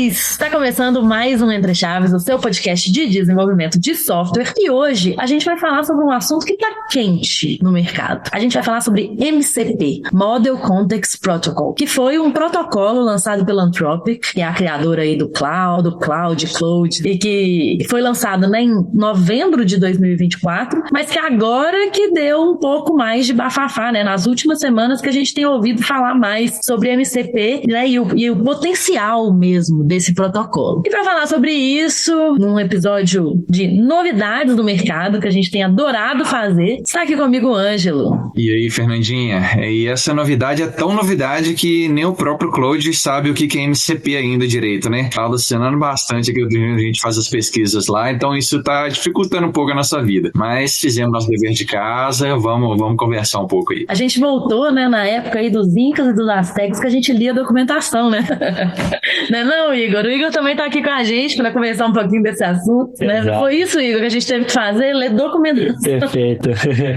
Está começando mais um Entre Chaves, o seu podcast de desenvolvimento de software. E hoje a gente vai falar sobre um assunto que está quente no mercado. A gente vai falar sobre MCP, Model Context Protocol, que foi um protocolo lançado pela Anthropic, que é a criadora aí do Cloud, e que foi lançado em novembro de 2024, mas que agora que deu um pouco mais de bafafá, nas últimas semanas que a gente tem ouvido falar mais sobre MCP, e o potencial mesmo desse protocolo. E para falar sobre isso, num episódio de novidades do mercado, que a gente tem adorado fazer, está aqui comigo o Ângelo. E aí, Fernandinha? E essa novidade é tão novidade que nem o próprio Claude sabe o que é MCP ainda direito, né? Tá alucinando bastante que a gente faz as pesquisas lá, então isso tá dificultando um pouco a nossa vida. Mas fizemos nosso dever de casa, vamos conversar um pouco aí. A gente voltou, na época aí dos Incas e dos Aztecas, que a gente lia a documentação, né? Não, Igor? O Igor também tá aqui com a gente para conversar um pouquinho desse assunto, né? Foi isso, Igor, que a gente teve que fazer, ler documentação. Perfeito.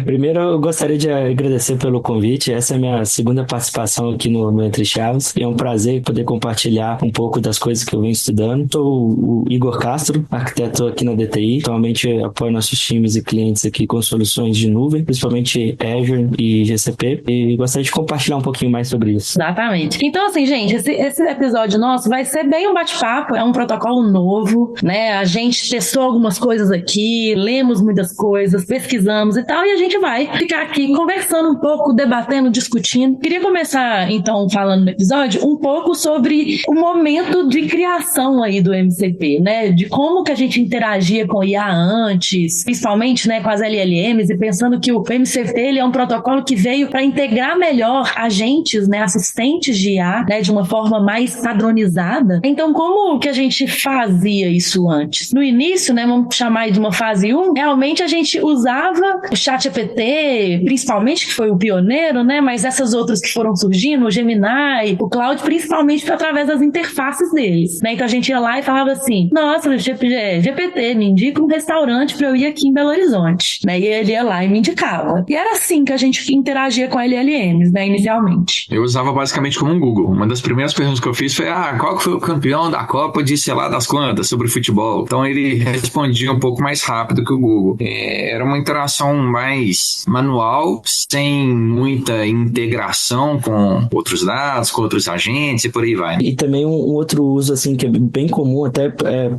Primeiro, eu gostaria de agradecer pelo convite. Essa é a minha segunda participação aqui no Entre Chaves. É um prazer poder compartilhar um pouco das coisas que eu venho estudando. Sou o Igor Castro, arquiteto aqui na DTI. Atualmente apoio nossos times e clientes aqui com soluções de nuvem, principalmente Azure e GCP. E gostaria de compartilhar um pouquinho mais sobre isso. Exatamente. Então, assim, gente, esse episódio nosso vai ser bem um bate-papo, é um protocolo novo, A gente testou algumas coisas aqui, lemos muitas coisas, pesquisamos e tal, e a gente vai ficar aqui conversando um pouco, debatendo, discutindo. Queria começar, então, falando no episódio, um pouco sobre o momento de criação aí do MCP, De como que a gente interagia com o IA antes, principalmente, com as LLMs, e pensando que o MCP, ele é um protocolo que veio para integrar melhor agentes, assistentes de IA, de uma forma mais padronizada. Então, como que a gente fazia isso antes? No início, vamos chamar de uma fase 1, realmente a gente usava o ChatGPT, principalmente, que foi o pioneiro, mas essas outras que foram surgindo, o Gemini, o Claude, principalmente através das interfaces deles, Então a gente ia lá e falava assim, nossa, GPT, me indica um restaurante para eu ir aqui em Belo Horizonte, E ele ia lá e me indicava. E era assim que a gente interagia com LLMs, inicialmente. Eu usava basicamente como um Google. Uma das primeiras perguntas que eu fiz foi, qual que foi o campeão da Copa de sei lá das quantas, sobre futebol? Então ele respondia um pouco mais rápido que o Google. Era uma interação mais manual, sem muita integração com outros dados, com outros agentes e por aí vai. E também um outro uso, assim, que é bem comum, até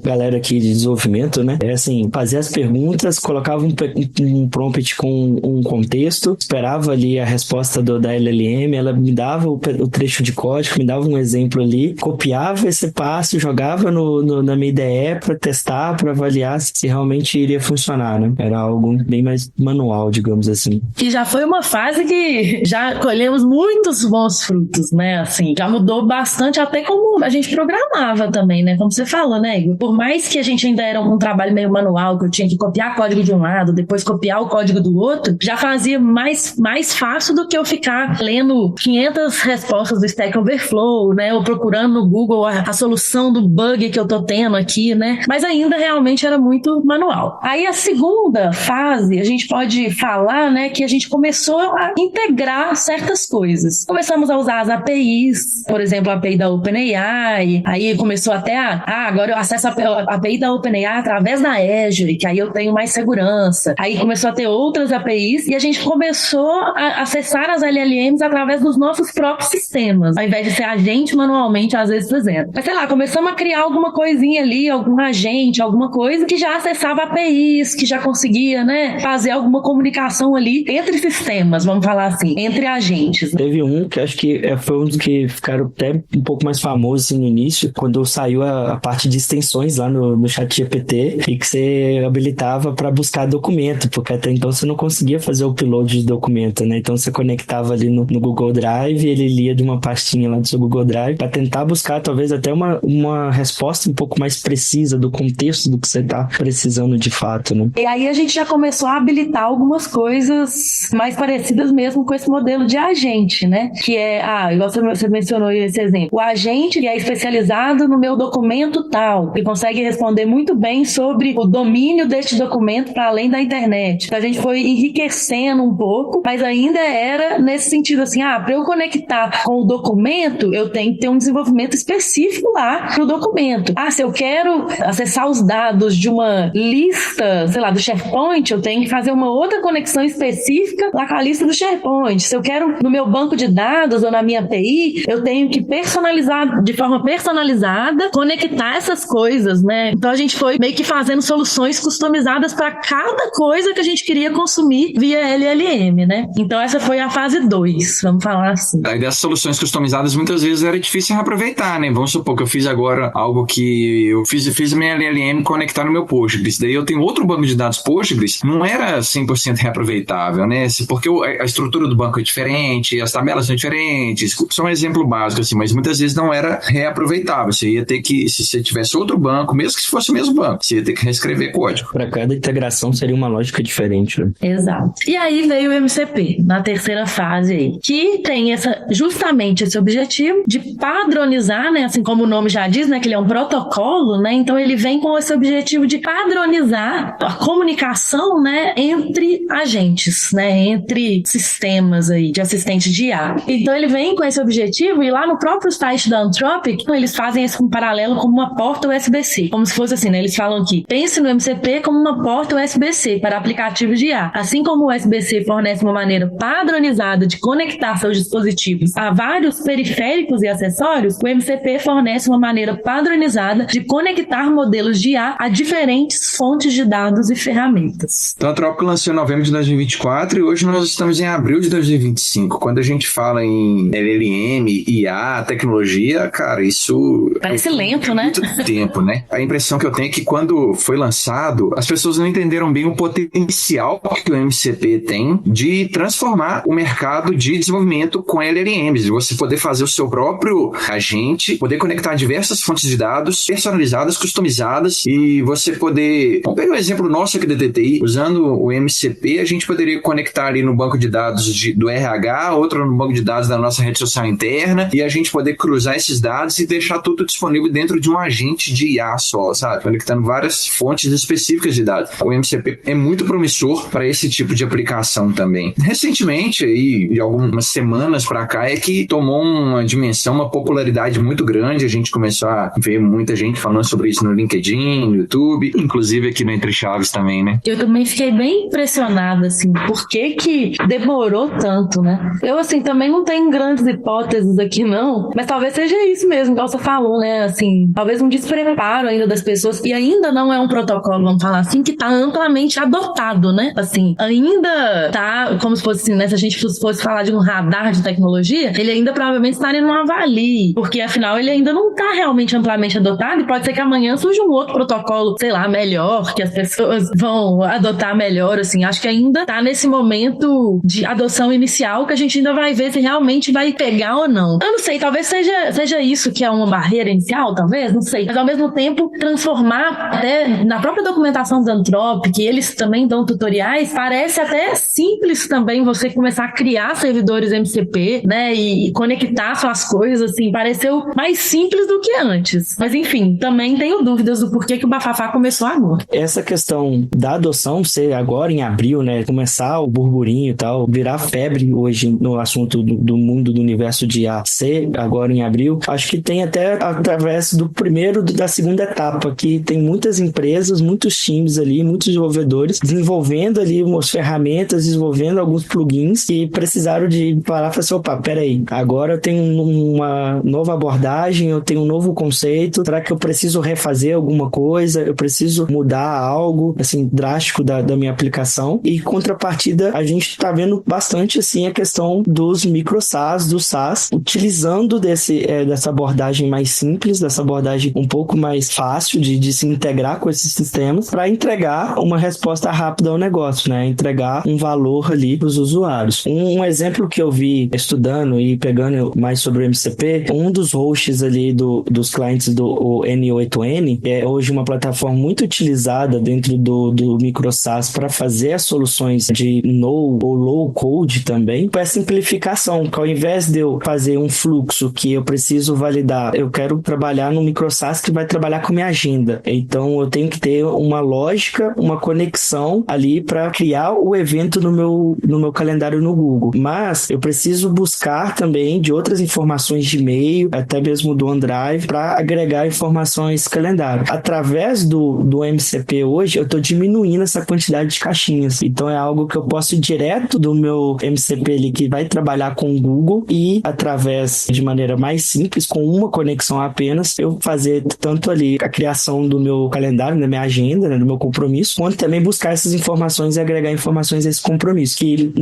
galera aqui de desenvolvimento, É assim, fazer as perguntas, colocava um prompt com um contexto, esperava ali a resposta da LLM, ela me dava o trecho de código, me dava um exemplo ali, copiava esse passo, jogava na minha IDE para testar, para avaliar se realmente iria funcionar, Era algo bem mais manual, digamos assim. E já foi uma fase que já colhemos muitos bons frutos, Assim, já mudou bastante até como a gente programava também, Como você falou, Igor? Por mais que a gente ainda era um trabalho meio manual, que eu tinha que copiar código de um lado, depois copiar o código do outro, já fazia mais fácil do que eu ficar lendo 500 respostas do Stack Overflow, Ou procurando no Google a solução do bug que eu tô tendo aqui, Mas ainda realmente era muito manual. Aí a segunda fase, a gente pode falar, que a gente começou a integrar certas coisas. Começamos a usar as APIs, por exemplo, a API da OpenAI, aí começou até agora eu acesso a API da OpenAI através da Azure, que aí eu tenho mais segurança. Aí começou a ter outras APIs e a gente começou a acessar as LLMs através dos nossos próprios sistemas, ao invés de ser a gente manualmente, às vezes, fazendo. Mas sei lá, começamos a criar alguma coisinha ali, algum agente, alguma coisa que já acessava APIs, que já conseguia, fazer alguma comunicação ali entre sistemas, vamos falar assim, entre agentes. Teve um que acho que foi um dos que ficaram até um pouco mais famosos assim, no início, quando saiu a parte de extensões lá no ChatGPT e que você habilitava para buscar documento, porque até então você não conseguia fazer o upload de documento, Então você conectava ali no Google Drive, ele lia de uma pastinha lá do seu Google Drive para tentar buscar talvez até uma uma resposta um pouco mais precisa do contexto do que você está precisando de fato, né? E aí a gente já começou a habilitar algumas coisas mais parecidas mesmo com esse modelo de agente, né? Que é, igual você mencionou esse exemplo, o agente que é especializado no meu documento tal, que consegue responder muito bem sobre o domínio deste documento para além da internet. Então a gente foi enriquecendo um pouco, mas ainda era nesse sentido assim, para eu conectar com o documento, eu tenho que ter um desenvolvimento específico lá pro documento. Se eu quero acessar os dados de uma lista, sei lá, do SharePoint, eu tenho que fazer uma outra conexão específica lá com a lista do SharePoint. Se eu quero no meu banco de dados ou na minha API, eu tenho que personalizar, de forma personalizada, conectar essas coisas, né? Então a gente foi meio que fazendo soluções customizadas para cada coisa que a gente queria consumir via LLM, né? Então essa foi a fase 2, vamos falar assim. Aí dessas soluções customizadas muitas vezes era difícil reaproveitar, né? Vamos supor que eu fiz agora algo que eu fiz minha LLM conectar no meu Postgres, daí eu tenho outro banco de dados Postgres, não era 100% reaproveitável, né? Porque a estrutura do banco é diferente, as tabelas são diferentes, só um exemplo básico assim, mas muitas vezes não era reaproveitável, você ia ter que, se você tivesse outro banco, mesmo que fosse o mesmo banco, você ia ter que reescrever código. Para cada integração seria uma lógica diferente, né? Exato. E aí veio o MCP, na terceira fase aí, que tem justamente esse objetivo de padronizar, né, assim como o nome já diz, né, que ele é um protocolo, né, então ele vem com esse objetivo de padronizar a comunicação, né, entre agentes, né, entre sistemas aí de assistente de IA. Então ele vem com esse objetivo e lá no próprio site da Anthropic, eles fazem esse paralelo como uma porta USB-C, como se fosse assim, né, eles falam que pense no MCP como uma porta USB-C para aplicativos de IA. Assim como o USB-C fornece uma maneira padronizada de conectar seus dispositivos a vários periféricos e acessórios, o MCP fornece uma maneira padronizada de conectar modelos de IA a diferentes fontes de dados e ferramentas. Então a Anthropic lançou em novembro de 2024 e hoje nós estamos em abril de 2025. Quando a gente fala em LLM, IA, tecnologia, cara, isso... Parece lento, né? Muito tempo, né? A impressão que eu tenho é que quando foi lançado, as pessoas não entenderam bem o potencial que o MCP tem de transformar o mercado de desenvolvimento com LLMs, de você poder fazer o seu próprio agente, poder conectar diversas fontes de dados personalizadas, customizadas e você poder... Vamos pegar o exemplo nosso aqui da DTI, usando o MCP, a gente poderia conectar ali no banco de dados do RH, outro no banco de dados da nossa rede social interna e a gente poder cruzar esses dados e deixar tudo disponível dentro de um agente de IA só, sabe? Conectando várias fontes específicas de dados. O MCP é muito promissor para esse tipo de aplicação também. Recentemente, aí, de algumas semanas para cá, é que tomou uma dimensão, uma popularidade muito grande. A gente começou a ver muita gente falando sobre isso no LinkedIn, no YouTube, inclusive aqui no Entre Chaves também, né? Eu também fiquei bem impressionada, assim, por que demorou tanto, né? Eu, assim, também não tenho grandes hipóteses aqui, não, mas talvez seja isso mesmo, igual você falou, né? Assim, talvez um despreparo ainda das pessoas, e ainda não é um protocolo, vamos falar assim, que tá amplamente adotado, né? Assim, ainda tá, como se fosse assim, né? Se a gente fosse falar de um radar de tecnologia, ele ainda provavelmente estaria num avalie, porque afinal ele ainda não tá realmente amplamente adotado, e pode ser que amanhã surja um outro protocolo, sei lá, melhor, que as pessoas vão adotar melhor, assim, acho que ainda tá nesse momento de adoção inicial que a gente ainda vai ver se realmente vai pegar ou não. Eu não sei, talvez seja isso que é uma barreira inicial, talvez, não sei, mas ao mesmo tempo transformar até na própria documentação da Anthropic, eles também dão tutoriais, parece até simples também você começar a criar servidores MCP, né, e conectar suas coisas, assim, pareceu mais simples do que antes. Mas enfim, também tenho dúvidas do porquê que o bafafá começou agora. Essa questão da adoção ser agora em abril, né, começar o burburinho e tal, virar febre hoje no assunto do mundo do universo de IA ser agora em abril, acho que tem até através da segunda etapa, que tem muitas empresas, muitos times ali, muitos desenvolvedores desenvolvendo ali umas ferramentas, desenvolvendo alguns plugins que precisaram de parar e falar assim, opa, peraí, agora eu tenho uma nova abordagem, eu tenho um novo conceito, será que eu preciso refazer alguma coisa, eu preciso mudar algo, assim, drástico da minha aplicação? E contrapartida, a gente tá vendo bastante, assim, a questão dos micro SaaS, do SaaS, utilizando dessa abordagem mais simples, dessa abordagem um pouco mais fácil de se integrar com esses sistemas para entregar uma resposta rápida ao negócio, né? Entregar um valor ali para os usuários. Um exemplo que eu vi estudando e pegando mais sobre o MCP, um dos hosts ali do dos clientes do N8N, é hoje uma plataforma muito utilizada dentro do microsas para fazer as soluções de no ou low code também, para simplificação, que ao invés de eu fazer um fluxo que eu preciso validar, eu quero trabalhar no microsas que vai trabalhar com minha agenda. Então eu tenho que ter uma lógica, uma conexão ali para criar o evento no meu calendário no Google. Mas eu preciso buscar também de outras informações de e-mail, até mesmo do OneDrive, para agregar informações calendário. Através do MCP hoje, eu estou diminuindo essa quantidade de caixinhas. Então é algo que eu posso ir direto do meu MCP ali, que vai trabalhar com o Google, e através de maneira mais simples, com uma conexão apenas, eu fazer tanto ali a criação do meu calendário, da minha agenda, né, do meu compromisso, quanto também buscar essas informações e agregar informações a esse compromisso, que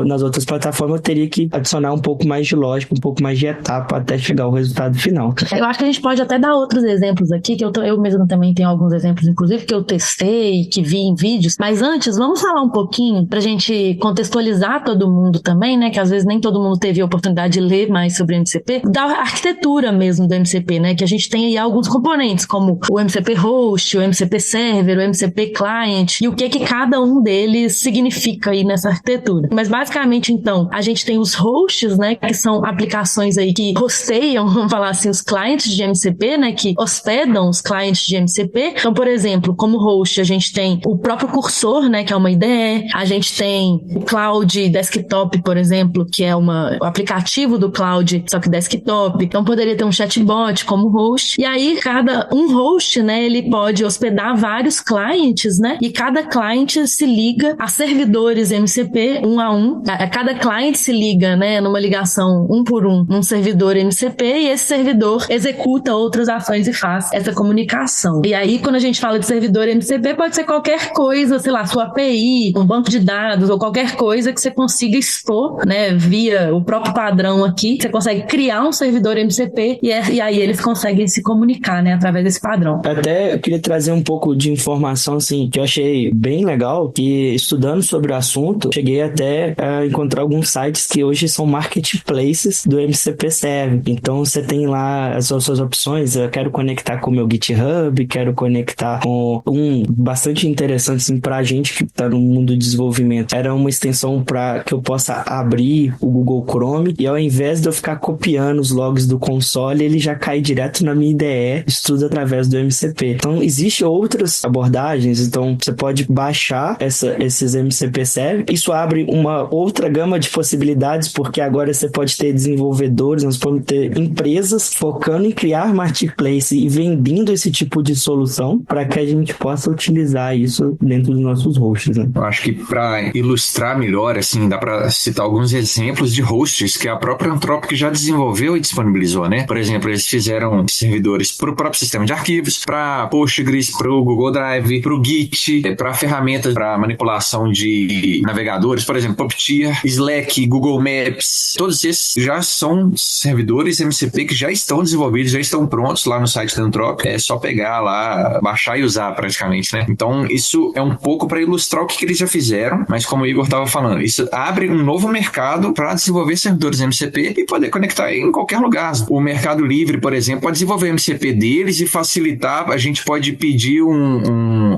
nas outras plataformas eu teria que adicionar um pouco mais de lógica, um pouco mais de etapa até chegar ao resultado final. Eu acho que a gente pode até dar outros exemplos aqui, que eu mesmo também tenho alguns exemplos, inclusive, que eu testei, que vi em vídeos, mas antes, vamos falar um pouquinho pra gente contextualizar todo mundo também, né, que às vezes nem todo mundo teve a oportunidade de ler mais sobre o MCP, da arquitetura mesmo do MCP, né, que a gente tem aí alguns componentes, como o MCP Host, o MCP Server, o MCP Client, e o que cada um deles significa aí nessa arquitetura. Mas basicamente, então, a gente tem os hosts, né, que são aplicações aí que hosteiam, vamos falar assim, os clientes de MCP, né, que hospedam os clientes de MCP. Então, por exemplo, como host, a gente tem o próprio cursor, né, que é uma IDE, a gente tem o Cloud Desktop, por exemplo, que é o aplicativo do Cloud, só que desktop. Então, poderia ter um chatbot como host. E aí, cada um host, né, ele pode hospedar vários clientes, né, e cada cliente se liga a servidores MCP um a um. Cada cliente se liga, né, numa ligação um por um, num servidor MCP, e esse servidor executa outras ações e faz essa comunicação. E aí, quando a gente fala de servidor MCP, pode ser qualquer coisa, sei lá, sua API, um banco de dados, ou qualquer coisa que você consiga expor, né, via o próprio padrão aqui. Você consegue criar um servidor MCP e aí eles conseguem se comunicar, né, através desse padrão. Até eu queria trazer um pouco de informação, assim, que eu achei bem legal, que estudando sobre o assunto, cheguei até a encontrar alguns sites que hoje são marketplaces do MCP Server. Então você tem lá as suas opções. Eu quero conectar com o meu GitHub, quero conectar com bastante interessante, assim, pra gente que tá no mundo de desenvolvimento. Era uma extensão para que eu possa abrir o Google Chrome, e ao invés de eu ficar copiando os logs do console, ele já cai direto na minha IDE, estuda através do MCP. Então existem outras abordagens. Então você pode baixar esses MCP Server. Isso abre uma outra gama de possibilidades, porque agora você pode ter desenvolvedores, nós podemos ter empresas focando em criar marketplace e vendendo esse tipo de solução para que a gente possa utilizar isso dentro dos nossos hosts, né? Eu acho que para ilustrar melhor, assim, dá para citar alguns exemplos de hosts que a própria Anthropic já desenvolveu e disponibilizou, né? Por exemplo, eles fizeram servidores para o próprio sistema de arquivos, para Postgres, para o Google Drive, para o Git, para ferramentas para manipulação de navegadores, por exemplo, Puppeteer, Slack, Google Maps. Todos esses já são servidores MCP que já estão desenvolvidos, já estão prontos lá no site da Anthropic. É só pegar lá, baixar e usar praticamente, né? Então, isso é um pouco para ilustrar o que eles já fizeram, mas como o Igor estava falando, isso abre um novo mercado para desenvolver servidores MCP e poder conectar em qualquer lugar. O Mercado Livre, por exemplo, pode desenvolver o MCP deles e facilitar. A gente pode pedir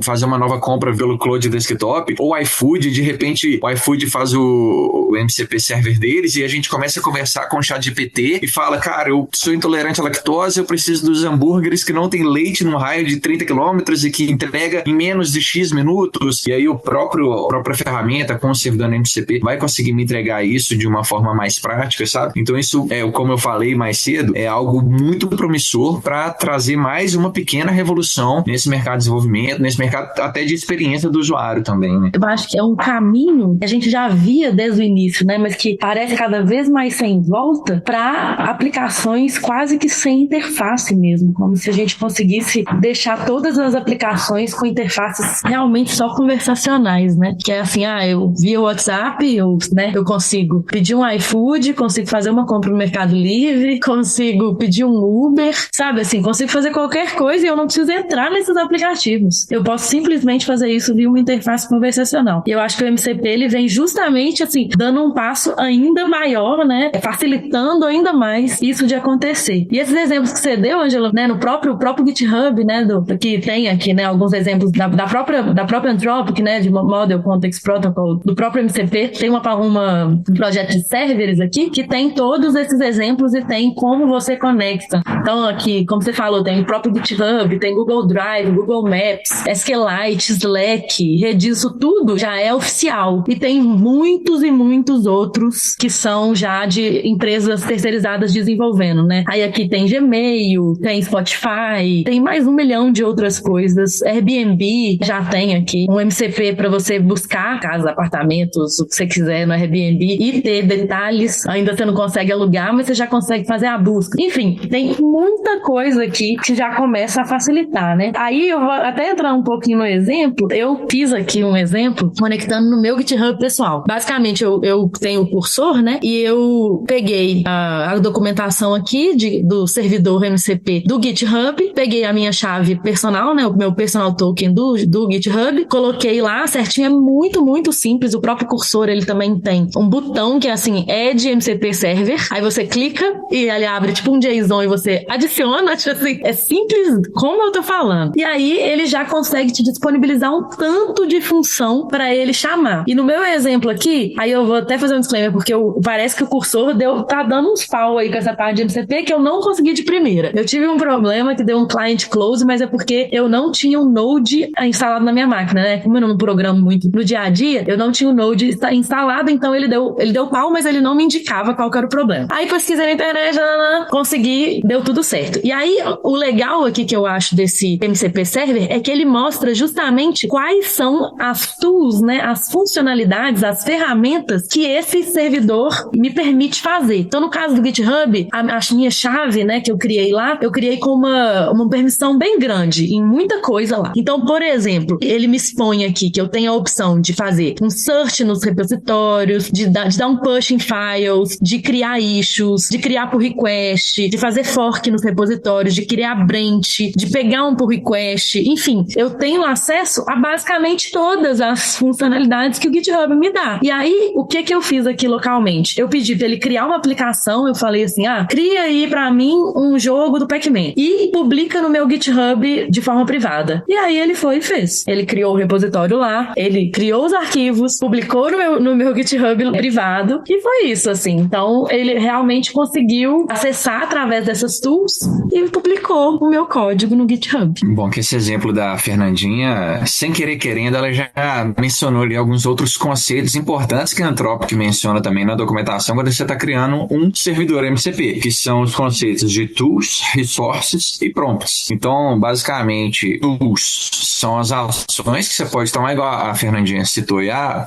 fazer uma nova compra pelo Cloud Desktop, ou o iFood, de repente o iFood faz o MCP server deles e a gente começa a conversar com o ChatGPT e fala, cara, eu sou intolerante à lactose, eu preciso dos hambúrgueres que não tem leite num raio de 30 quilômetros e que entrega em menos de X minutos. E aí a própria ferramenta com o servidor MCP vai conseguir me entregar isso de uma forma mais prática, sabe? Então isso, como eu falei mais cedo, é algo muito promissor para trazer mais uma pequena revolução nesse mercado de desenvolvimento, nesse mercado até de experiência do usuário também, né? Eu acho que é um caminho que a gente já via desde o início, né? Mas que parece cada vez mais sem volta para aplicações quase que sem interface mesmo, como se a gente conseguisse deixar todas as aplicações com interfaces realmente só conversacionais, né? Que é assim, eu via o WhatsApp, eu consigo pedir um iFood, consigo fazer uma compra no Mercado Livre, consigo pedir um Uber, sabe assim, consigo fazer qualquer coisa e eu não preciso entrar nesses aplicativos. Eu posso posso simplesmente fazer isso via uma interface conversacional. E eu acho que o MCP, ele vem justamente, assim, dando um passo ainda maior, né? Facilitando ainda mais isso de acontecer. E esses exemplos que você deu, Ângela, né? No próprio GitHub, né? Que tem aqui, né? Alguns exemplos da própria Anthropic, né? De Model Context Protocol, do próprio MCP. Tem um projeto de servers aqui que tem todos esses exemplos e tem como você conecta. Então, aqui, como você falou, tem o próprio GitHub, tem Google Drive, Google Maps, SQLite, Slack, Redis, isso tudo já é oficial. E tem muitos e muitos outros que são já de empresas terceirizadas desenvolvendo, né? Aí aqui tem Gmail, tem Spotify, tem mais 1 milhão de outras coisas. Airbnb já tem aqui um MCP para você buscar casas, apartamentos, o que você quiser no Airbnb e ter detalhes. Ainda você não consegue alugar, mas você já consegue fazer a busca. Enfim, tem muita coisa aqui que já começa a facilitar, né? Aí eu vou até entrar um pouquinho no exemplo. Eu fiz aqui um exemplo conectando no meu GitHub pessoal. Basicamente, eu tenho o cursor, né? E eu peguei a documentação aqui do servidor MCP do GitHub, peguei a minha chave personal, né? O meu personal token do GitHub, coloquei lá certinho. É muito, muito simples. O próprio cursor, ele também tem um botão que é assim, Add MCP Server. Aí você clica e ele abre tipo um JSON e você adiciona, tipo assim, é simples como eu tô falando. E aí ele já consegue te disponibilizar um tanto de função para ele chamar. E no meu exemplo aqui, aí eu vou até fazer um disclaimer, porque parece que o cursor tá dando uns pau aí com essa parte de MCP que eu não consegui de primeira. Eu tive um problema que deu um client close, mas é porque eu não tinha um Node instalado na minha máquina, né? Como eu não programo muito no dia a dia, eu não tinha o Node instalado, então ele deu pau, mas ele não me indicava qual que era o problema. Aí pesquisei na internet, consegui, deu tudo certo. E aí, o legal aqui que eu acho desse MCP Server é que ele mostra justamente quais são as tools, né, as funcionalidades, as ferramentas que esse servidor me permite fazer. Então, no caso do GitHub, a minha chave, né, que eu criei lá, eu criei com uma permissão bem grande em muita coisa lá. Então, por exemplo, ele me expõe aqui que eu tenho a opção de fazer um search nos repositórios, de dar um push em files, de criar issues, de criar pull request, de fazer fork nos repositórios, de criar branch, de pegar um pull request, enfim, eu tenho acesso a basicamente todas as funcionalidades que o GitHub me dá. E aí, o que eu fiz aqui localmente? Eu pedi para ele criar uma aplicação, eu falei assim, cria aí pra mim um jogo do Pac-Man e publica no meu GitHub de forma privada. E aí ele foi e fez. Ele criou o repositório lá, ele criou os arquivos, publicou no meu GitHub privado e foi isso, assim. Então, ele realmente conseguiu acessar através dessas tools e publicou o meu código no GitHub. Bom, que esse exemplo da Fernandinha, sem querer querendo, ela já mencionou ali alguns outros conceitos importantes que a Anthropic menciona também na documentação quando você está criando um servidor MCP, que são os conceitos de tools, resources e prompts. Então, basicamente, tools são as ações que você pode tomar, igual a Fernandinha citou,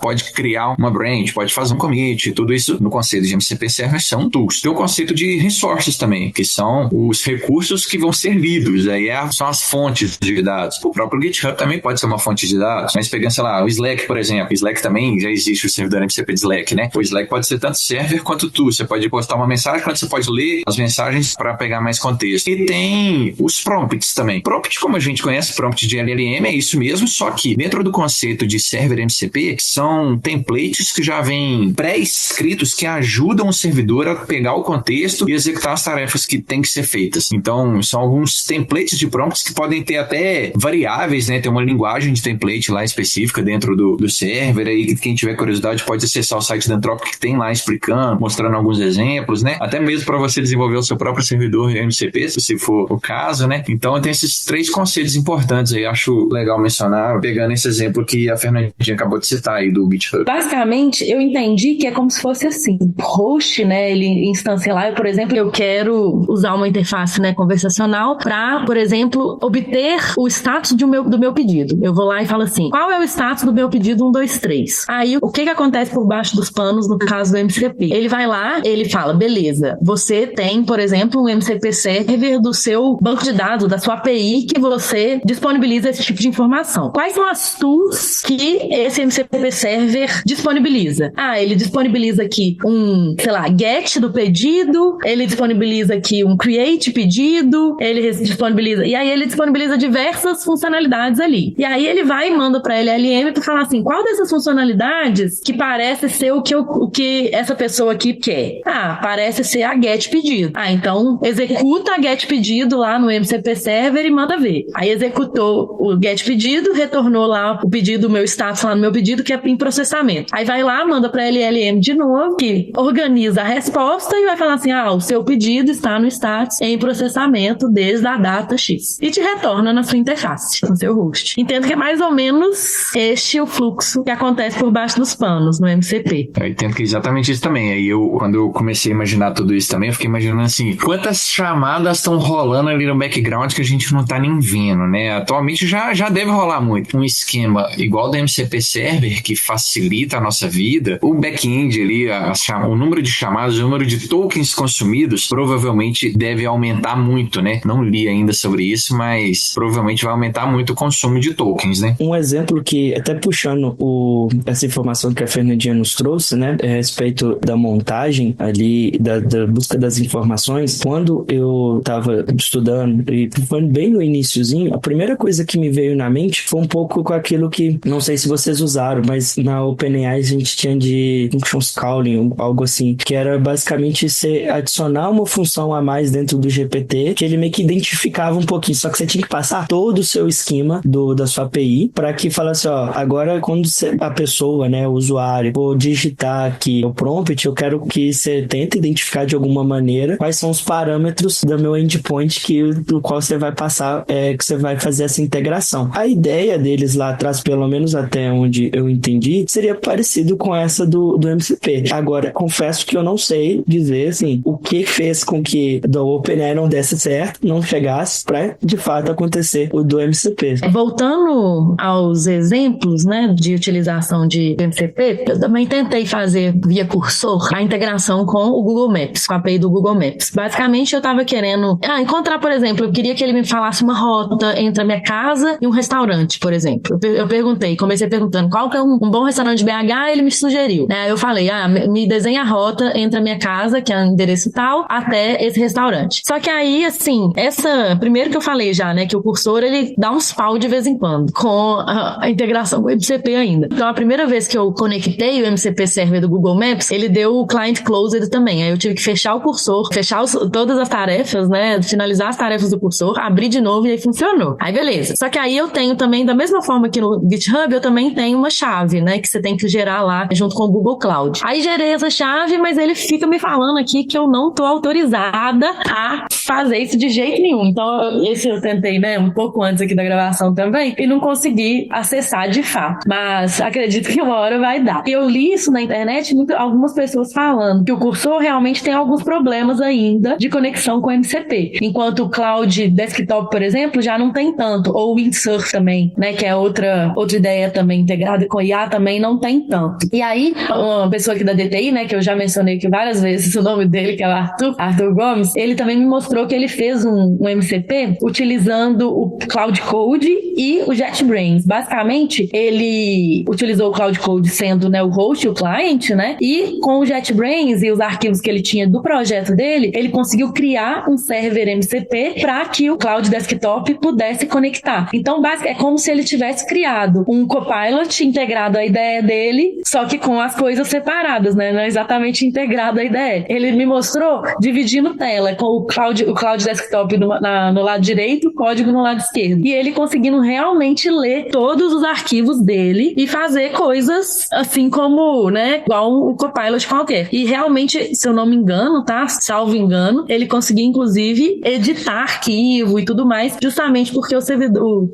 pode criar uma branch, pode fazer um commit, tudo isso no conceito de MCP Server são tools. Tem o conceito de resources também, que são os recursos que vão ser lidos, aí são as fontes de dados. O próprio GitHub também pode ser uma fonte de dados, mas pegando, sei lá, o Slack, por exemplo, Slack também já existe o servidor MCP de Slack, né? O Slack pode ser tanto server quanto tool, você pode postar uma mensagem, quando você pode ler as mensagens para pegar mais contexto. E tem os prompts também. Prompt, como a gente conhece, prompt de LLM é isso mesmo, só que dentro do conceito de server MCP, são templates que já vêm pré-escritos que ajudam o servidor a pegar o contexto e executar as tarefas que têm que ser feitas. Então, são alguns templates de prompts que podem ter até variáveis, né? Tem uma linguagem de template lá específica dentro do server, aí quem tiver curiosidade pode acessar o site da Anthropic que tem lá explicando, mostrando alguns exemplos, né? Até mesmo para você desenvolver o seu próprio servidor MCP, se for o caso, né? Então, tem esses 3 conceitos importantes aí, acho legal mencionar, pegando esse exemplo que a Fernandinha acabou de citar aí do GitHub. Basicamente, eu entendi que é como se fosse assim, host, né, ele instancia lá, por exemplo, eu quero usar uma interface, né, conversacional para, por exemplo, obter o status do meu pedido. Eu vou lá e falo assim, qual é o status do meu pedido 1, 2, 3? Aí, o que acontece por baixo dos panos no caso do MCP? Ele vai lá, ele fala, beleza, você tem, por exemplo, um MCP Server do seu banco de dados, da sua API, que você disponibiliza esse tipo de informação. Quais são as tools que esse MCP Server disponibiliza? Ele disponibiliza aqui um, sei lá, get do pedido, ele disponibiliza aqui um create pedido, ele disponibiliza, e aí ele disponibiliza diversas funcionalidades funcionalidades ali. E aí ele vai e manda para a LLM para falar assim, qual dessas funcionalidades que parece ser o que essa pessoa aqui quer? Parece ser a GET pedido. Então executa a GET pedido lá no MCP Server e manda ver. Aí executou o GET pedido, retornou lá o pedido, o meu status lá no meu pedido, que é em processamento. Aí vai lá, manda para a LLM de novo, que organiza a resposta e vai falar assim, o seu pedido está no status em processamento desde a data X. E te retorna na sua interface, no seu host. Entendo que é mais ou menos este o fluxo que acontece por baixo dos panos no MCP. Eu entendo que é exatamente isso também. Aí quando eu comecei a imaginar tudo isso também, eu fiquei imaginando assim, quantas chamadas estão rolando ali no background que a gente não tá nem vendo, né? Atualmente já deve rolar muito. Um esquema igual do MCP Server, que facilita a nossa vida, o back-end ali, o número de chamadas, o número de tokens consumidos, provavelmente deve aumentar muito, né? Não li ainda sobre isso, mas provavelmente vai aumentar muito o consumo de tokens, né? Um exemplo que, até puxando essa informação que a Fernandinha nos trouxe, né, a respeito da montagem ali, da busca das informações, quando eu estava estudando, e foi bem no iniciozinho, a primeira coisa que me veio na mente foi um pouco com aquilo que, não sei se vocês usaram, mas na OpenAI a gente tinha de functions calling, algo assim, que era basicamente você adicionar uma função a mais dentro do GPT, que ele meio que identificava um pouquinho, só que você tinha que passar todo o seu esquema da sua API para que falasse, agora quando a pessoa, né, o usuário, for digitar aqui o prompt, eu quero que você tente identificar de alguma maneira quais são os parâmetros do meu endpoint do qual você vai passar, que você vai fazer essa integração. A ideia deles lá atrás, pelo menos até onde eu entendi, seria parecido com essa do MCP. Agora, confesso que eu não sei dizer, assim, o que fez com que do OpenAI não desse certo, não chegasse para de fato acontecer o do MCP. Voltando aos exemplos, né, de utilização de MCP, eu também tentei fazer via cursor a integração com o Google Maps, com a API do Google Maps. Basicamente, eu estava querendo encontrar, por exemplo, eu queria que ele me falasse uma rota entre a minha casa e um restaurante, por exemplo. Eu comecei perguntando qual que é um bom restaurante de BH, ele me sugeriu. Eu falei, me desenha a rota entre a minha casa, que é o endereço tal, até esse restaurante. Só que aí, assim, primeiro que eu falei já, né, que o cursor, ele dá uns pau de vez em quando, com a integração com o MCP ainda. Então, a primeira vez que eu conectei o MCP Server do Google Maps, ele deu o Client Closed também. Aí eu tive que fechar o cursor, fechar todas as tarefas, né, finalizar as tarefas do cursor, abrir de novo e aí funcionou. Aí, beleza. Só que aí eu tenho também, da mesma forma que no GitHub, eu também tenho uma chave, né, que você tem que gerar lá junto com o Google Cloud. Aí gerei essa chave, mas ele fica me falando aqui que eu não tô autorizada a fazer isso de jeito nenhum. Então, esse eu tentei, né, um pouco antes aqui da gravação também, e não consegui acessar de fato. Mas acredito que uma hora vai dar. Eu li isso na internet, algumas pessoas falando que o cursor realmente tem alguns problemas ainda de conexão com o MCP. Enquanto o Cloud Desktop, por exemplo, já não tem tanto. Ou o Windsurf também, né, que é outra ideia também integrada com IA, também não tem tanto. E aí, uma pessoa aqui da DTI, né, que eu já mencionei aqui várias vezes o nome dele, que é o Arthur Gomes, ele também me mostrou que ele fez um MCP utilizando o Cloud Code e o JetBrains. Basicamente, ele utilizou o Cloud Code sendo, né, o host e o client, né, e com o JetBrains e os arquivos que ele tinha do projeto dele, ele conseguiu criar um server MCP para que o Cloud Desktop pudesse conectar. Então, é como se ele tivesse criado um Copilot integrado à ideia dele, só que com as coisas separadas, né, não é exatamente integrado à ideia. Ele me mostrou dividindo tela, com o Cloud Desktop no lado direito, o código no lado esquerdo. E ele conseguindo realmente ler todos os arquivos dele e fazer coisas assim como, né, igual o Copilot qualquer. E realmente, se eu não me engano, tá? Salvo engano, ele conseguia, inclusive, editar arquivo e tudo mais, justamente porque o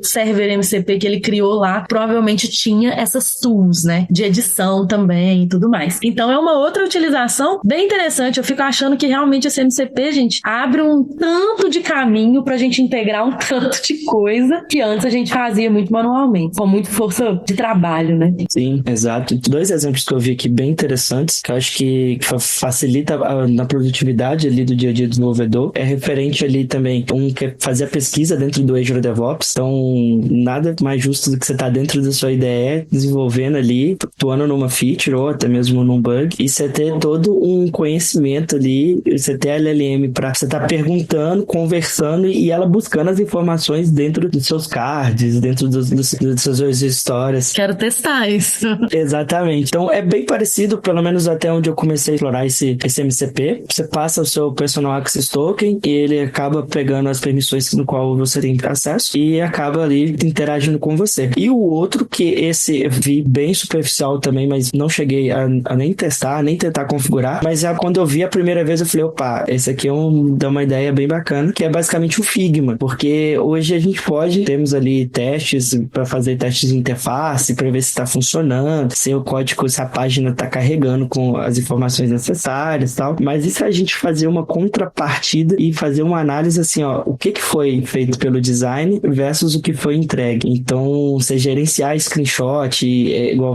server MCP que ele criou lá provavelmente tinha essas tools, né, de edição também e tudo mais. Então, é uma outra utilização bem interessante. Eu fico achando que realmente esse MCP, gente, abre um tanto de caminho pra gente integrar um tanto de coisa que antes a gente fazia muito manualmente, com muita força de trabalho, né? Sim, exato. 2 exemplos que eu vi aqui bem interessantes, que eu acho que facilita na produtividade ali do dia a dia do desenvolvedor, é referente ali também que é fazer a pesquisa dentro do Azure DevOps. Então, nada mais justo do que você estar dentro da sua IDE, desenvolvendo ali, atuando numa feature ou até mesmo num bug, e você ter todo um conhecimento ali, você ter a LLM para você estar perguntando, conversando e ela buscando as informações dentro do seu seus cards, dentro das suas histórias. Quero testar isso. Exatamente. Então é bem parecido, pelo menos até onde eu comecei a explorar esse MCP. Você passa o seu Personal Access Token e ele acaba pegando as permissões no qual você tem acesso e acaba ali interagindo com você. E o outro, que esse eu vi bem superficial também, mas não cheguei a nem testar, nem tentar configurar, mas quando eu vi a primeira vez eu falei, opa, esse aqui dá uma ideia bem bacana, que é basicamente o Figma, porque hoje a gente temos ali testes para fazer testes de interface, para ver se está funcionando, se o código, se a página está carregando com as informações necessárias e tal, mas e se a gente fazer uma contrapartida e fazer uma análise assim, ó, o que foi feito pelo design versus o que foi entregue. Então, você gerenciar screenshot,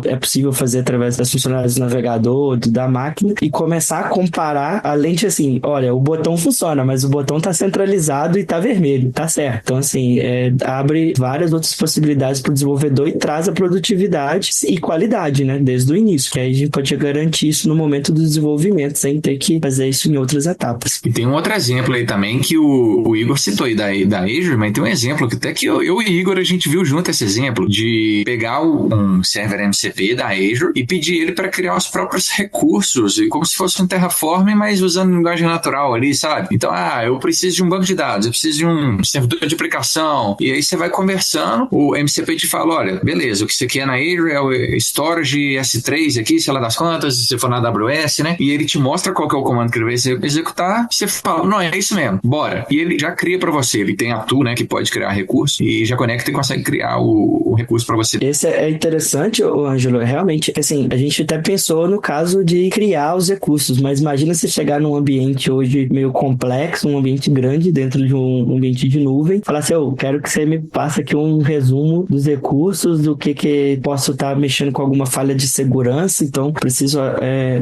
é possível fazer através das funcionalidades do navegador, da máquina, e começar a comparar, além de assim, olha, o botão funciona, mas o botão tá centralizado e tá vermelho, tá certo. Então, assim, abre várias outras possibilidades para o desenvolvedor e traz a produtividade e qualidade, né, desde o início, que aí a gente pode garantir isso no momento do desenvolvimento, sem ter que fazer isso em outras etapas. E tem um outro exemplo aí também que o Igor citou aí da Azure, mas tem um exemplo que até que eu e o Igor, a gente viu junto esse exemplo de pegar um server MCP da Azure e pedir ele para criar os próprios recursos, como se fosse um Terraform, mas usando linguagem natural ali, sabe? Então, eu preciso de um banco de dados, eu preciso de um servidor de aplicação, e aí você vai conversando, o MCP te fala, olha, beleza, o que você quer na Azure é o Storage S3 aqui, sei lá das quantas, se for na AWS, né? E ele te mostra qual que é o comando que ele vai executar, você fala, não, é isso mesmo, bora. E ele já cria para você, ele tem a tool, né, que pode criar recurso, e já conecta e consegue criar o recurso para você. Esse é interessante, Ângelo, realmente, assim, a gente até pensou no caso de criar os recursos, mas imagina você chegar num ambiente hoje meio complexo, um ambiente grande dentro de um ambiente de nuvem, falar assim, eu quero que você me passe aqui um resumo dos recursos, do que posso estar mexendo com alguma falha de segurança, então preciso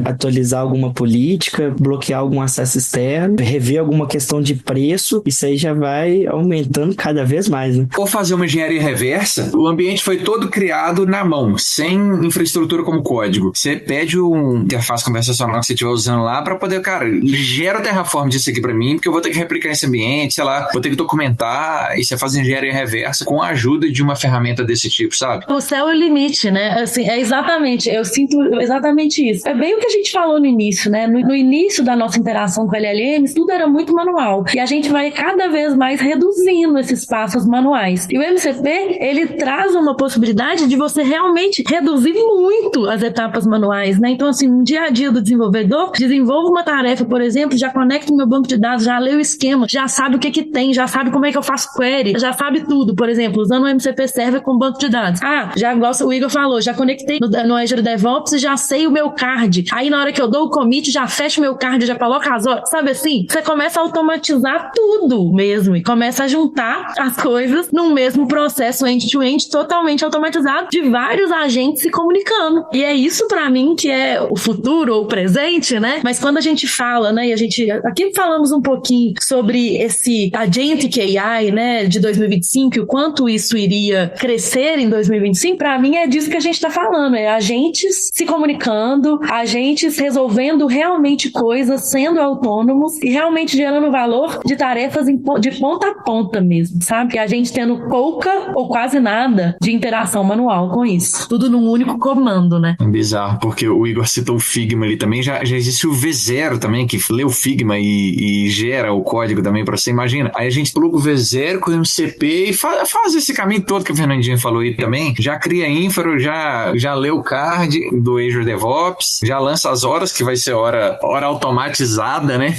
atualizar alguma política, bloquear algum acesso externo, rever alguma questão de preço, isso aí já vai aumentando cada vez mais, né? Ou fazer uma engenharia reversa, o ambiente foi todo criado na mão, sem infraestrutura como código. Você pede uma interface conversacional que você estiver usando lá para poder, cara, gera o Terraform disso aqui para mim, porque eu vou ter que replicar esse ambiente, sei lá, vou ter que documentar, e você faz engenharia reversa com a ajuda de uma ferramenta desse tipo, sabe? O céu é o limite, né? Assim, exatamente, eu sinto exatamente isso. É bem o que a gente falou no início, né? No início da nossa interação com LLMs, tudo era muito manual. E a gente vai cada vez mais reduzindo esses passos manuais. E o MCP, ele traz uma possibilidade de você realmente reduzir muito as etapas manuais, né? Então, assim, no dia a dia do desenvolvedor, desenvolvo uma tarefa, por exemplo, já conecto meu banco de dados, já lê o esquema, já sabe o que tem, já sabe como é que eu faço query, já sabe tudo, por exemplo, usando o MCP Server com banco de dados. Já gosto, o Igor falou, já conectei no Azure DevOps e já sei o meu card. Aí, na hora que eu dou o commit, já fecho o meu card, já coloco as horas, sabe assim? Você começa a automatizar tudo mesmo e começa a juntar as coisas num mesmo processo end-to-end totalmente automatizado de vários agentes se comunicando. E é isso pra mim que é o futuro ou o presente, né? Mas quando a gente fala, né, e a gente aqui falamos um pouquinho sobre esse Agentic AI, né, de 2025, o quanto isso iria crescer em 2025, pra mim é disso que a gente tá falando, é agentes se comunicando, agentes resolvendo realmente coisas, sendo autônomos e realmente gerando valor de tarefas de ponta a ponta mesmo, sabe? E a gente tendo pouca ou quase nada de interação manual com isso. Tudo num único comando, né? É bizarro, porque o Igor citou o Figma ali também, já existe o V0 também, que lê o Figma e gera o código também pra você, imagina. Aí a gente pluga o V0 com o MCP e faz esse caminho todo que a Fernandinha falou aí também, já cria infra, já lê o card do Azure DevOps, já lança as horas, que vai ser hora automatizada, né?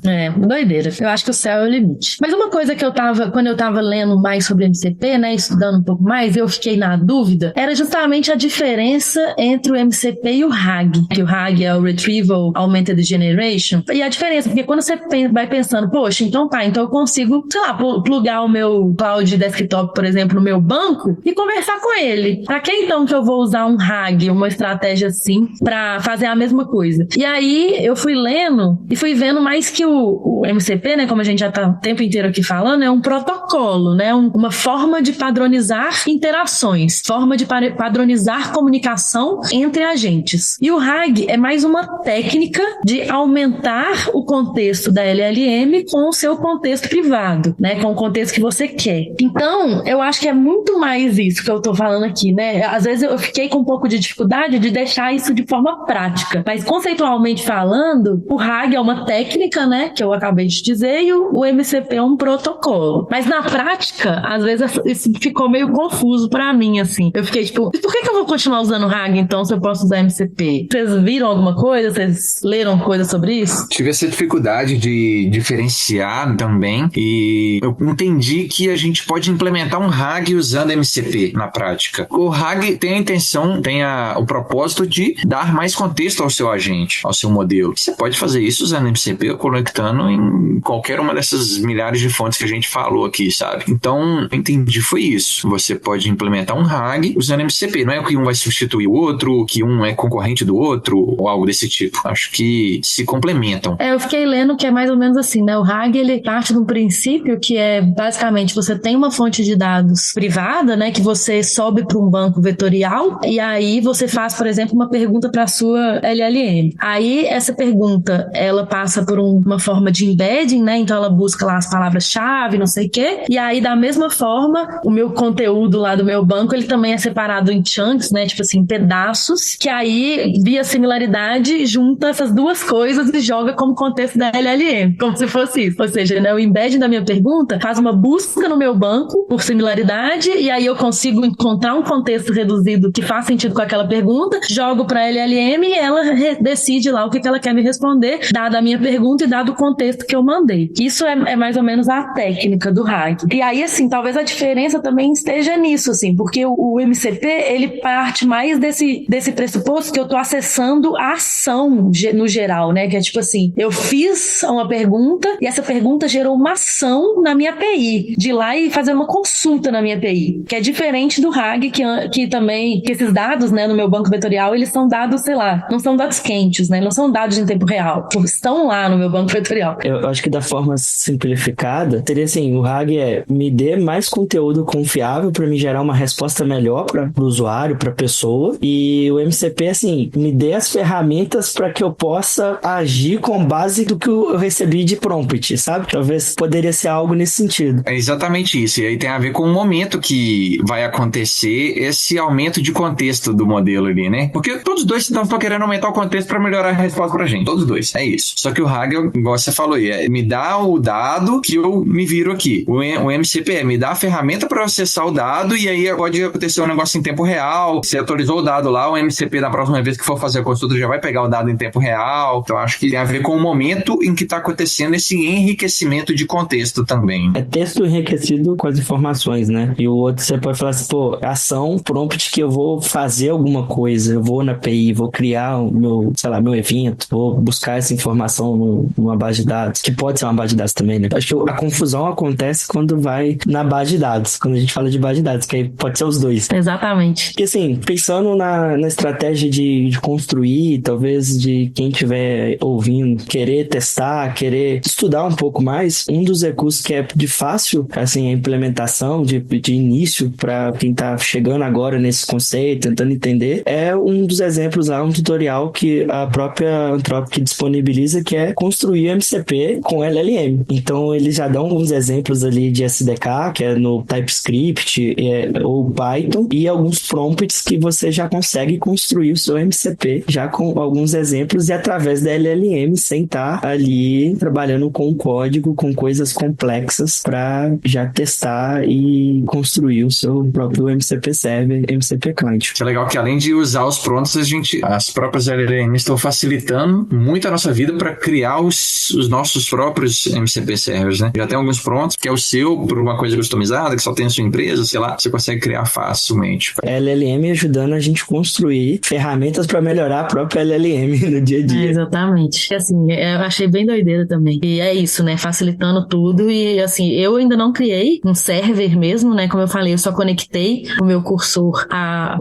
É, doideira. Eu acho que o céu é o limite. Mas uma coisa que quando eu tava lendo mais sobre MCP, né, estudando um pouco mais, eu fiquei na dúvida, era justamente a diferença entre o MCP e o RAG. Que o RAG é o Retrieval Augmented Generation. E a diferença, porque quando você vai pensando, poxa, então eu consigo, sei lá, plugar o meu cloud desktop, por exemplo, no meu banco e conversar com ele. Pra que então que eu vou usar um RAG, uma estratégia assim, pra fazer a mesma coisa? E aí eu fui lendo e fui vendo mais que o MCP, né, como a gente já tá o tempo inteiro aqui falando, é um protocolo, né, uma forma de padronizar interações, forma de padronizar comunicação entre agentes. E o RAG é mais uma técnica de aumentar o contexto da LLM com o seu contexto privado, né, com o contexto que você quer. Então, eu acho que é muito mais isso que eu tô falando aqui, né? Às vezes eu fiquei com um pouco de dificuldade de deixar isso de forma prática. Mas conceitualmente falando, o RAG é uma técnica, né? Que eu acabei de dizer, e o MCP é um protocolo. Mas na prática, às vezes isso ficou meio confuso pra mim, assim. Eu fiquei tipo, por que eu vou continuar usando RAG então se eu posso usar MCP? Vocês viram alguma coisa? Vocês leram coisa sobre isso? Tive essa dificuldade de diferenciar também e eu entendi que a gente pode implementar um RAG usando MCP na prática. O RAG tem a intenção, o propósito de dar mais contexto ao seu agente, ao seu modelo. Você pode fazer isso usando MCP ou conectando em qualquer uma dessas milhares de fontes que a gente falou aqui, sabe? Então, eu entendi, foi isso. Você pode implementar um RAG usando MCP. Não é que um vai substituir o outro, que um é concorrente do outro, ou algo desse tipo. Acho que se complementam. Eu fiquei lendo que é mais ou menos assim, né? O RAG, ele parte de um princípio que é, basicamente, você tem uma fonte de dados privada, né? Que você sobe para um banco vetorial e aí você faz, por exemplo, uma pergunta para a sua LLM. Aí, essa pergunta, ela passa por uma forma de embedding, né? Então, ela busca lá as palavras-chave, não sei o quê. E aí, da mesma forma, o meu conteúdo lá do meu banco, ele também é separado em chunks, né? Tipo assim, pedaços, que aí, via similaridade, junta essas duas coisas e joga como contexto da LLM, como se fosse isso. Ou seja, né, o embedding da minha pergunta faz uma busca no meu banco por similaridade e aí eu consigo encontrar um contexto reduzido que faz sentido com aquela pergunta, jogo para a LLM e ela decide lá o que ela quer me responder, dada a minha pergunta e dado o contexto que eu mandei. Isso é mais ou menos a técnica do RAG. E aí, assim, talvez a diferença também esteja nisso, assim, porque o MCP, ele parte mais desse pressuposto que eu tô acessando a ação no geral, né? Que é tipo assim, eu fiz uma pergunta e essa pergunta gerou uma ação na minha API, de ir lá e fazer uma consulta na minha API, que é diferente do RAG, que também, que esses dados, né, no meu banco vetorial, eles são dados, sei lá, não são dados quentes, né? Não são dados em tempo real, estão lá no meu banco vetorial. Eu acho que da forma simplificada, teria assim, o RAG me dê mais conteúdo confiável para me gerar uma resposta melhor para o usuário, para a pessoa, e o MCP, assim, me dê as ferramentas para que eu possa agir com base do que eu recebi de prompt, sabe? Talvez poderia ser algo nesse sentido. É exatamente isso, e aí tem a ver com o momento que vai acontecer esse aumento de contexto do modelo ali, né? Porque todos os dois estão querendo aumentar o contexto para melhorar a resposta pra gente, todos os dois, é isso. Só que o RAG, igual você falou aí, me dá o dado que eu me viro aqui. O MCP me dá a ferramenta para acessar o dado e aí pode acontecer um negócio em tempo real. Você atualizou o dado lá, o MCP da próxima vez que for fazer a consulta já vai pegar o dado em tempo real. Então acho que tem a ver com o momento em que está acontecendo esse enriquecimento de contexto também. É texto enriquecido com as informações, né? E o outro você pode falar assim, pô, ação, prompt que eu vou fazer alguma coisa, eu vou na API, vou criar o meu, sei lá, meu evento, vou buscar essa informação numa base de dados, que pode ser uma base de dados também, né? Acho que a confusão acontece quando vai na base de dados, quando a gente fala de base de dados, que aí pode ser os dois. Exatamente. Porque assim, pensando na estratégia de construir, talvez de quem estiver ouvindo, querer testar, querer estudar um pouco mais, um dos recursos que é de fácil, assim, a implementação de início para quem tá chegando agora nesse conceito, tentando entender, é um dos exemplos lá, um tutorial que a própria Anthropic disponibiliza, que é construir MCP com LLM. Então, eles já dão alguns exemplos ali de SDK, que é no TypeScript ou Python, e alguns prompts que você já consegue construir o seu MCP, já com alguns exemplos e através da LLM, sem estar ali trabalhando com código, com coisas complexas para já testar e construir o seu próprio MCP Server, MCP Client. É legal que além de usar os prompts, as próprias LLMs estão facilitando muito a nossa vida para criar os nossos próprios MCP Servers, né? Já tem alguns prompts que é o seu, por uma coisa customizada, que só tem a sua empresa, sei lá, você consegue criar facilmente. LLM ajudando a gente construir ferramentas para melhorar a própria LLM no dia a dia. Exatamente. Assim, eu achei bem doideira também. E é isso, né? Facilitando tudo. E assim, eu ainda não criei um server mesmo, né? Como eu falei, eu só conectei o meu cursor a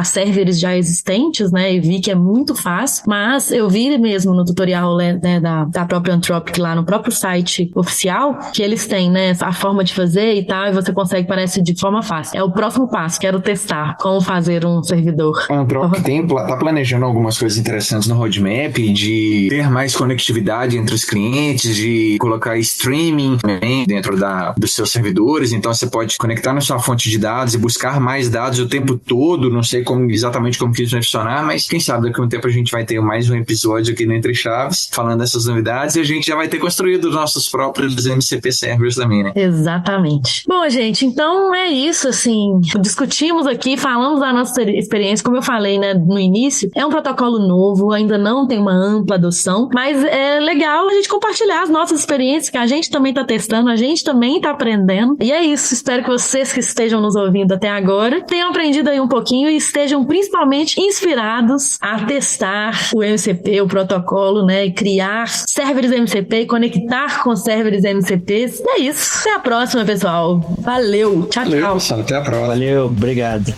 servers já existentes, né? E vi que é muito fácil. Mas eu vi mesmo no tutorial, né, da própria Anthropic lá no próprio site oficial, que eles têm, né? A forma de fazer e tal, e você consegue, parece, de forma fácil. É o próximo passo, quero testar como fazer um servidor. A Anthropic tá planejando algumas coisas interessantes no roadmap, de ter mais conectividade entre os clientes, de colocar streaming também dentro do seu servidor servidores, então você pode conectar na sua fonte de dados e buscar mais dados o tempo todo. Não sei exatamente como que isso vai funcionar, mas quem sabe daqui a um tempo a gente vai ter mais um episódio aqui no Entre Chaves falando dessas novidades e a gente já vai ter construído os nossos próprios MCP servers também, né? Exatamente. Bom, gente, então é isso, assim, discutimos aqui, falamos da nossa experiência, como eu falei, né, no início, é um protocolo novo, ainda não tem uma ampla adoção, mas é legal a gente compartilhar as nossas experiências, que a gente também tá testando, a gente também tá aprendendo, e é isso, espero que vocês que estejam nos ouvindo até agora tenham aprendido aí um pouquinho e estejam principalmente inspirados a testar o MCP, o protocolo, né, e criar servers MCP e conectar com servers MCPs. E é isso. Até a próxima, pessoal. Valeu. Tchau, tchau. Valeu, pessoal. Até a próxima. Valeu, obrigado.